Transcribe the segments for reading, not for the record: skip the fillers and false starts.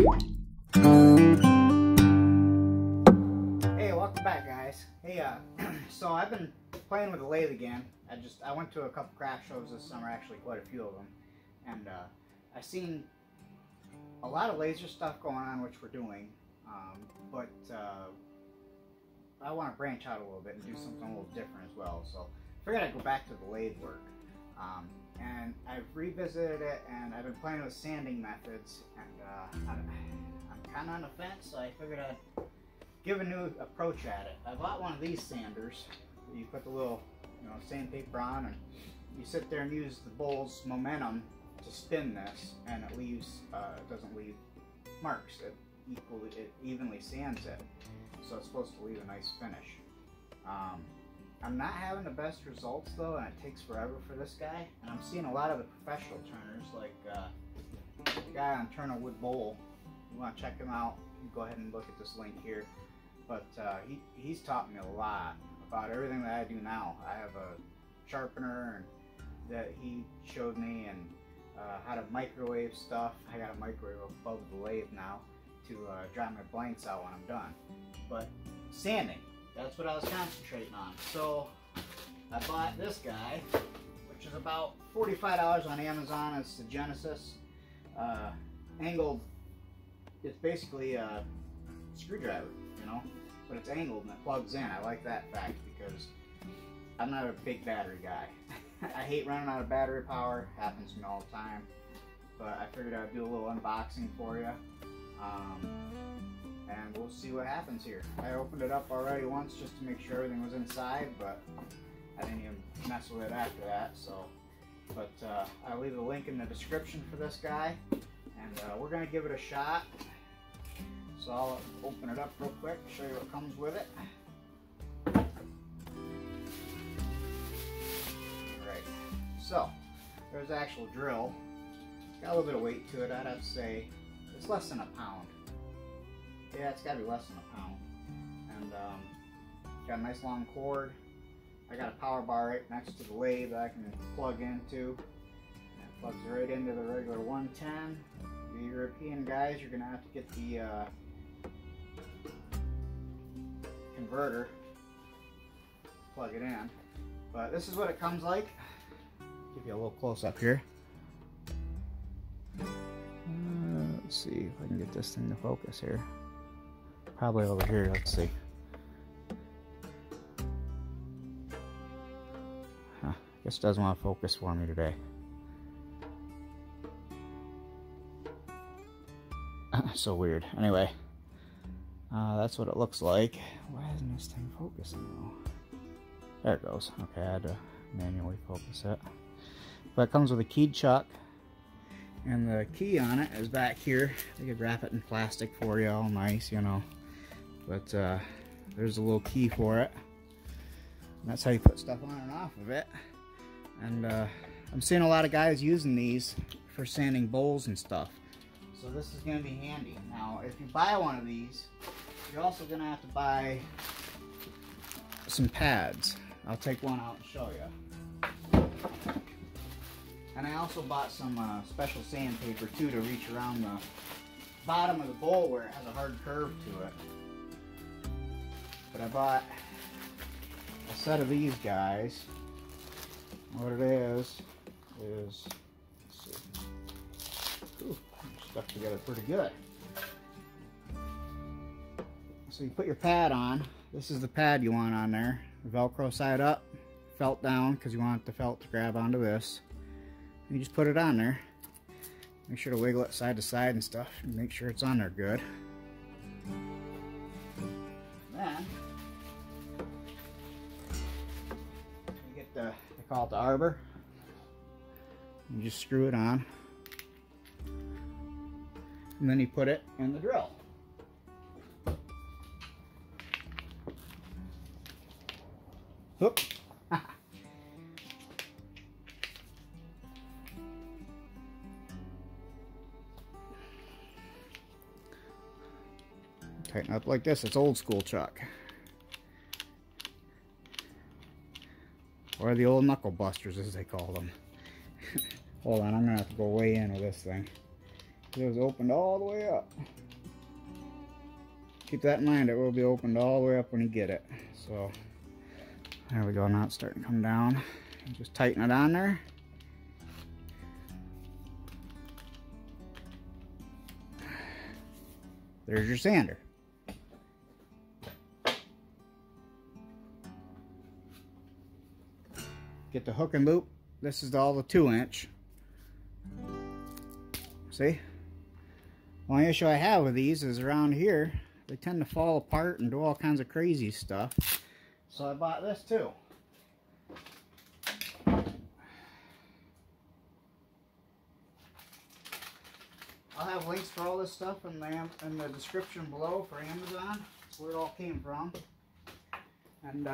Hey, welcome back, guys. Hey, so I've been playing with the lathe again. I went to a couple craft shows this summer, actually quite a few of them, and I seen a lot of laser stuff going on, which we're doing, but I want to branch out a little bit and do something a little different as well. So I figured I'd go back to the lathe work, and I've revisited it, and I've been playing with sanding methods, and I'm kind of on the fence, so I figured I'd give a new approach at it. I bought one of these sanders. You put the little, sandpaper on, and you sit there and use the bowl's momentum to spin this, and it leaves, it doesn't leave marks. It evenly sands it, so it's supposed to leave a nice finish. I'm not having the best results though, and it takes forever for this guy. And I'm seeing a lot of the professional turners, like the guy on Turn a Wood Bowl. You want to check him out? You can go ahead and look at this link here. But he's taught me a lot about everything that I do now. I have a sharpener and that he showed me, and how to microwave stuff. I got a microwave above the lathe now to dry my blanks out when I'm done. But sanding, that's what I was concentrating on. So I bought this guy, which is about $45 on Amazon. It's the Genesis angled. It's basically a screwdriver, but it's angled and it plugs in. I like that fact because I'm not a big battery guy. I hate running out of battery power. Happens to me all the time. But I figured I'd do a little unboxing for you. And we'll see what happens here. I opened it up already once just to make sure everything was inside, but I didn't even mess with it after that. So, but I'll leave a link in the description for this guy, and we're gonna give it a shot. So I'll open it up real quick, show you what comes with it. Alright, so there's the actual drill. It's got a little bit of weight to it. I'd have to say it's less than a pound. Yeah, it's got to be less than a pound. And got a nice long cord. I got a power bar right next to the lathe that I can plug into. And it plugs right into the regular 110. The European guys, you're going to have to get the converter, plug it in. But this is what it comes like. Give you a little close up here. Let's see if I can get this thing to focus here. Probably over here, let's see. Huh, guess it doesn't want to focus for me today. So weird. Anyway, that's what it looks like. Why isn't this thing focusing though? There it goes. Okay, I had to manually focus it. But it comes with a keyed chuck, and the key on it is back here. They could wrap it in plastic for you, all nice, But there's a little key for it. And that's how you put stuff on and off of it. And I'm seeing a lot of guys using these for sanding bowls and stuff. So this is going to be handy. Now, if you buy one of these, you're also going to have to buy some pads. I'll take one out and show you. And I also bought some special sandpaper too to reach around the bottom of the bowl where it has a hard curve to it. But I bought a set of these guys. What it is, let's see. Ooh, stuck together pretty good. So you put your pad on. This is the pad you want on there. Velcro side up, felt down, because you want the felt to grab onto this. You just put it on there. Make sure to wiggle it side to side and stuff, and make sure it's on there good. Then you get the, they call it the arbor. You just screw it on, and then you put it in the drill. Hook. Tighten up like this. It's old school chuck. Or the old knuckle busters as they call them. Hold on, I'm gonna have to go way in with this thing. It was opened all the way up. Keep that in mind, it will be opened all the way up when you get it. So there we go, now it's starting to come down. Just tighten it on there. There's your sander. Get the hook and loop. This is all the 2-inch. See? Only issue I have with these is around here, they tend to fall apart and do all kinds of crazy stuff. So I bought this too. I'll have links for all this stuff in the description below for Amazon. That's where it all came from. And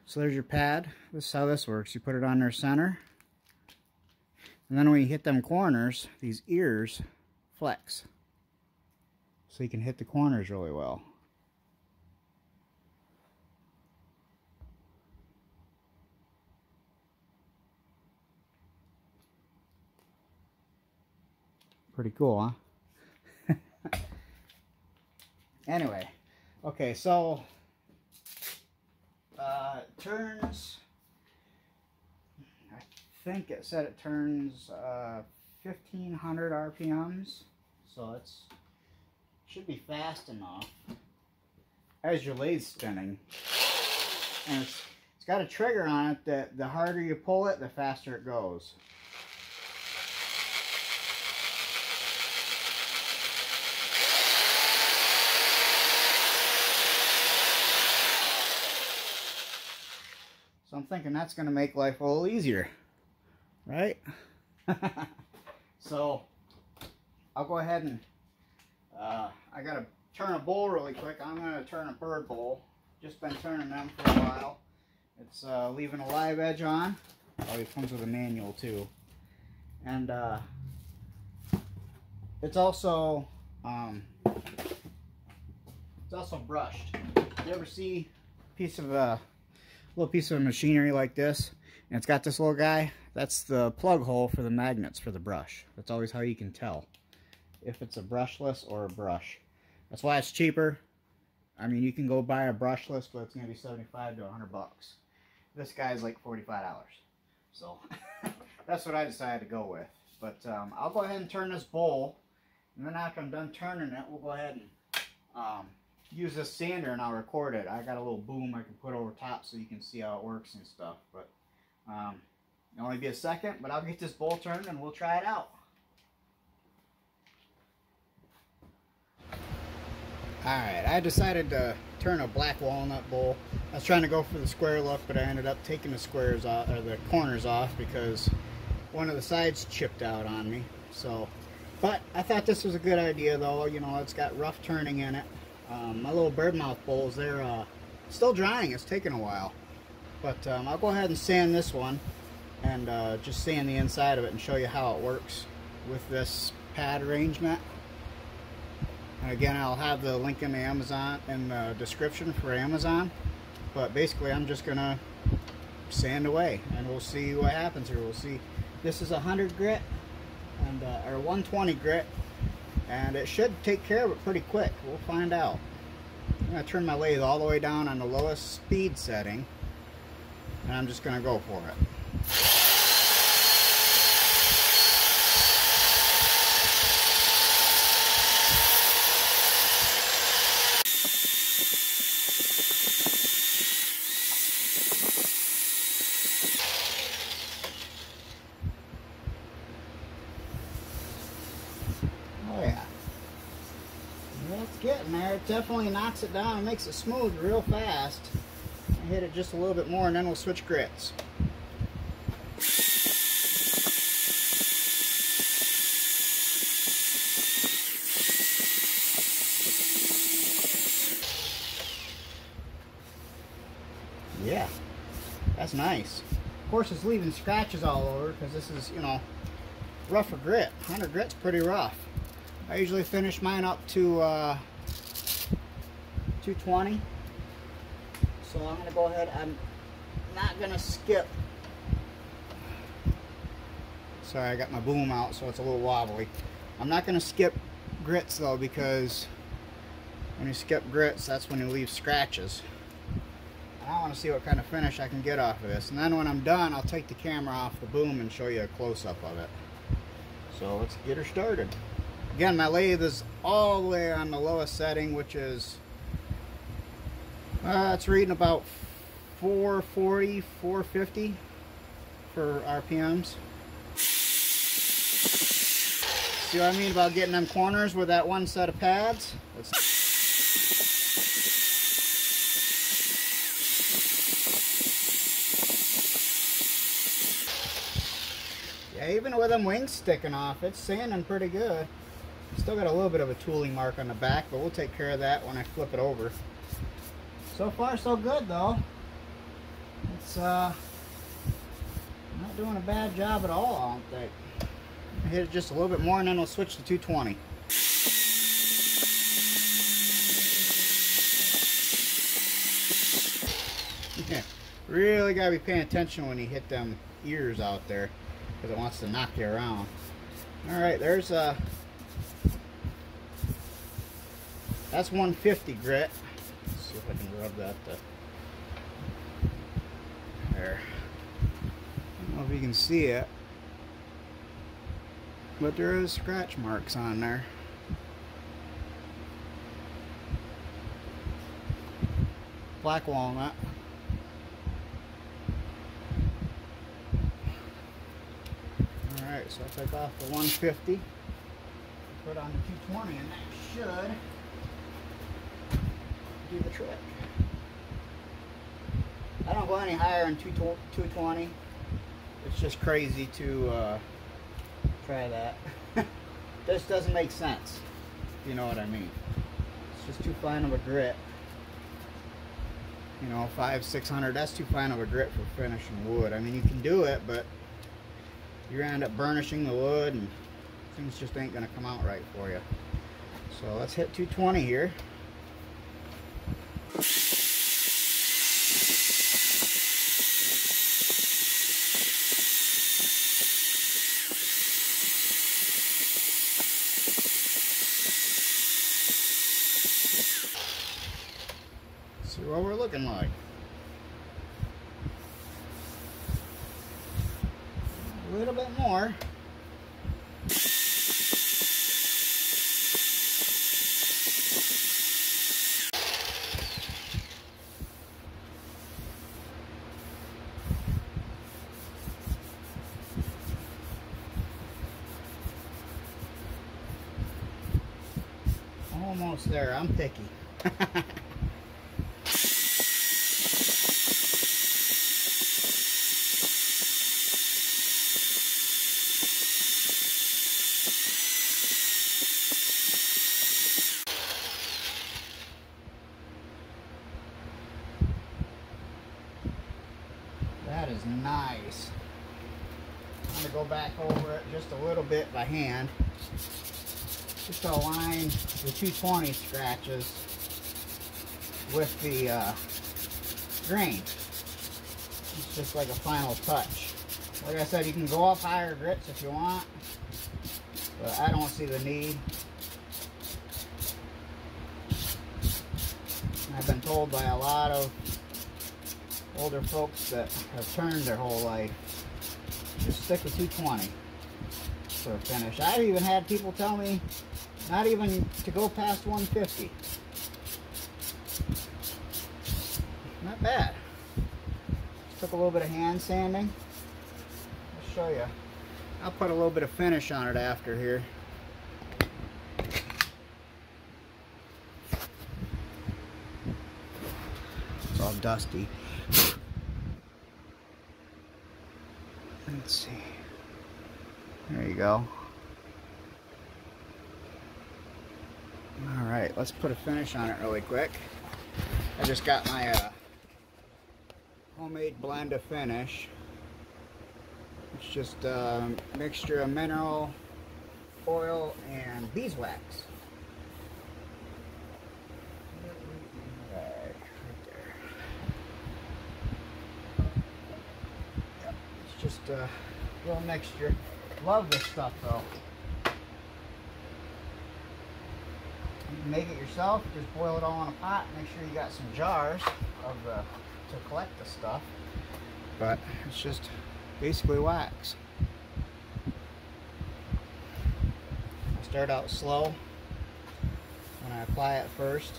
so there's your pad. This is how this works. You put it on their center. And then when you hit them corners, these ears flex. So you can hit the corners really well. Pretty cool, huh? Anyway, okay, so turns, I think it said it turns 1500 RPMs, so it's should be fast enough as your lathe spinning. And it's got a trigger on it that the harder you pull it, the faster it goes. So I'm thinking that's going to make life a little easier, right? So I'll go ahead and I got to turn a bowl really quick. I'm going to turn a bird bowl. Just been turning them for a while. It's leaving a live edge on. Oh, it comes with a manual too. And it's also brushed. You ever see a piece of little piece of machinery like this, and it's got this little guy? That's the plug hole for the magnets for the brush. That's always how you can tell if it's a brushless or a brush. That's why it's cheaper. I mean, you can go buy a brushless, but it's gonna be 75 to 100 bucks. This guy's like $45. So that's what I decided to go with. But I'll go ahead and turn this bowl, and then after I'm done turning it, we'll go ahead and use this sander and I'll record it. I got a little boom I can put over top so you can see how it works and stuff. But it'll only be a second, but I'll get this bowl turned and we'll try it out. Alright, I decided to turn a black walnut bowl. I was trying to go for the square look, but I ended up taking the squares off, or the corners off, because one of the sides chipped out on me. So, but I thought this was a good idea though. You know, it's got rough turning in it. My little bird mouth bowls, they're still drying. It's taking a while. But I'll go ahead and sand this one and just sand the inside of it and show you how it works with this pad arrangement. And again, I'll have the link in the Amazon in the description for Amazon. But basically, I'm just gonna sand away, and we'll see what happens here. We'll see. This is 100 grit and or 120 grit. And it should take care of it pretty quick. We'll find out. I'm going to turn my lathe all the way down on the lowest speed setting. And I'm just going to go for it. Oh yeah. It's getting there. It definitely knocks it down and makes it smooth real fast. I hit it just a little bit more and then we'll switch grits. Yeah, that's nice. Of course, it's leaving scratches all over because this is, you know, rougher grit. 100 grit's pretty rough. I usually finish mine up to 220. So I'm going to go ahead. I'm not going to skip Sorry, I got my boom out, so it's a little wobbly. I'm not going to skip grits though, because when you skip grits, that's when you leave scratches. I want to see what kind of finish I can get off of this. And then when I'm done, I'll take the camera off the boom and show you a close-up of it. So let's get her started. Again, my lathe is all the way on the lowest setting, which is, it's reading about 440, 450 for RPMs. See what I mean about getting them corners with that one set of pads? Yeah, even with them wings sticking off, it's sanding pretty good. Still got a little bit of a tooling mark on the back, but we'll take care of that when I flip it over. So far, so good though. It's not doing a bad job at all, I don't think. I hit it just a little bit more and then we'll switch to 220. Yeah, really gotta be paying attention when you hit them ears out there, because it wants to knock you around. Alright, there's that's 150 grit. Let's see if I can rub that there. I don't know if you can see it, but there is scratch marks on there. Black walnut. Alright, so I'll take off the 150, put on the 220, and that should do the trick. I don't go any higher than 220. It's just crazy to try that. This doesn't make sense, if you know what I mean. It's just too fine of a grit. You know, 500-600, that's too fine of a grit for finishing wood. I mean, you can do it, but you're gonna end up burnishing the wood and things just ain't gonna come out right for you. So let's hit 220 here. See what we're looking like. A little bit more. Almost there. I'm picky. That is nice. I'm going to go back over it just a little bit by hand, just to align the 220 scratches with the grain. It's just like a final touch. Like I said, you can go up higher grits if you want, but I don't see the need. I've been told by a lot of older folks that have turned their whole life, just stick with 220 for a finish. I've even had people tell me not even to go past 150. Not bad. Just took a little bit of hand sanding. I'll show you. I'll put a little bit of finish on it after here. It's all dusty. Let's see. There you go. Alright, let's put a finish on it really quick. I just got my homemade blend of finish. It's just a mixture of mineral oil and beeswax. Right there. Yep, it's just a little mixture. love this stuff though. You can make it yourself, just boil it all in a pot, make sure you got some jars to collect the stuff. But it's just basically wax. I start out slow when I apply it first.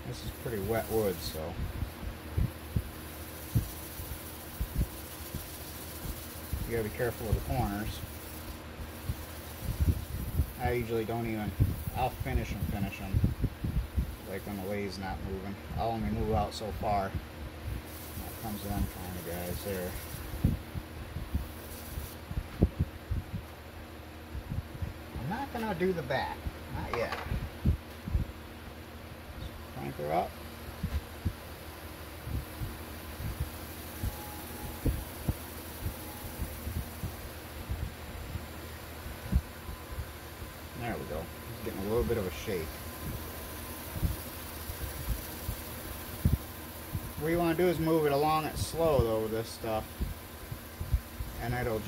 This is pretty wet wood, so you gotta be careful with the corners. I usually don't even, I'll finish them, like when the lathe's not moving. I'll only move out so far. That comes in kind of guys there. I'm not gonna do the back, not yet. Crank her up. There we go. It's getting a little bit of a shake. What you want to do is move it along it slow though with this stuff. And it'll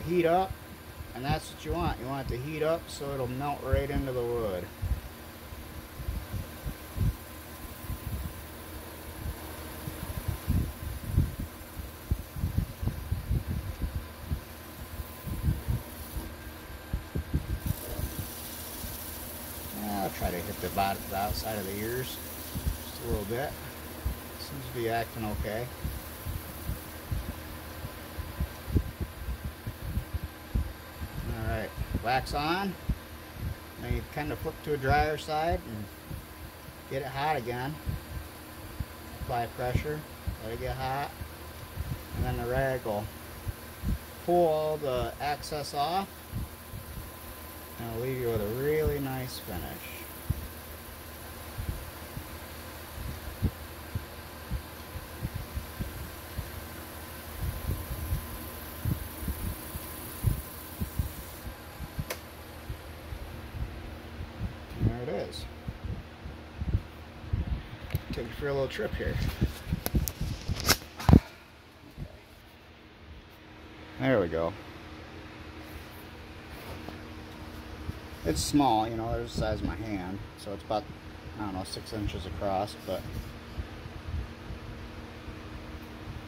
heat up. And that's what you want. You want it to heat up so it'll melt right into the wood. I'll try to hit the outside of the ears just a little bit. Seems to be acting okay. Alright, wax on. Then you kind of flip to a drier side and get it hot again. Apply pressure, let it get hot. And then the rag will pull all the excess off. And I'll leave you with a really nice finish. And there it is. Take you for a little trip here. There we go. It's small, you know, there's the size of my hand, so it's about, I don't know, 6 inches across, but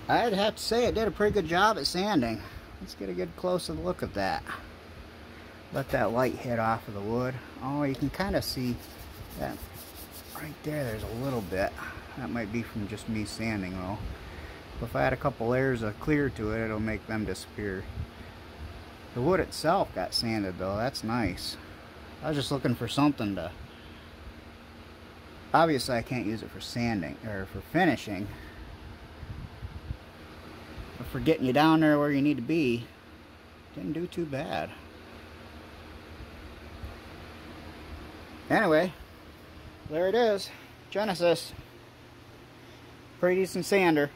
I'd have to say it did a pretty good job at sanding. Let's get a good closer look at that. Let that light hit off of the wood. Oh, you can kind of see that right there, there's a little bit. That might be from just me sanding though. But if I had a couple layers of clear to it, it'll make them disappear. The wood itself got sanded though, that's nice. I was just looking for something to, obviously I can't use it for sanding or for finishing, but for getting you down there where you need to be, didn't do too bad. Anyway, there it is, Genesis. Pretty decent sander,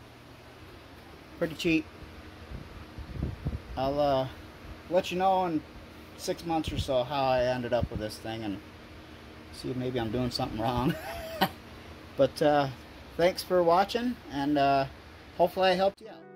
pretty cheap. I'll let you know in 6 months or so how I ended up with this thing and see if maybe I'm doing something wrong. But thanks for watching, and hopefully I helped you out.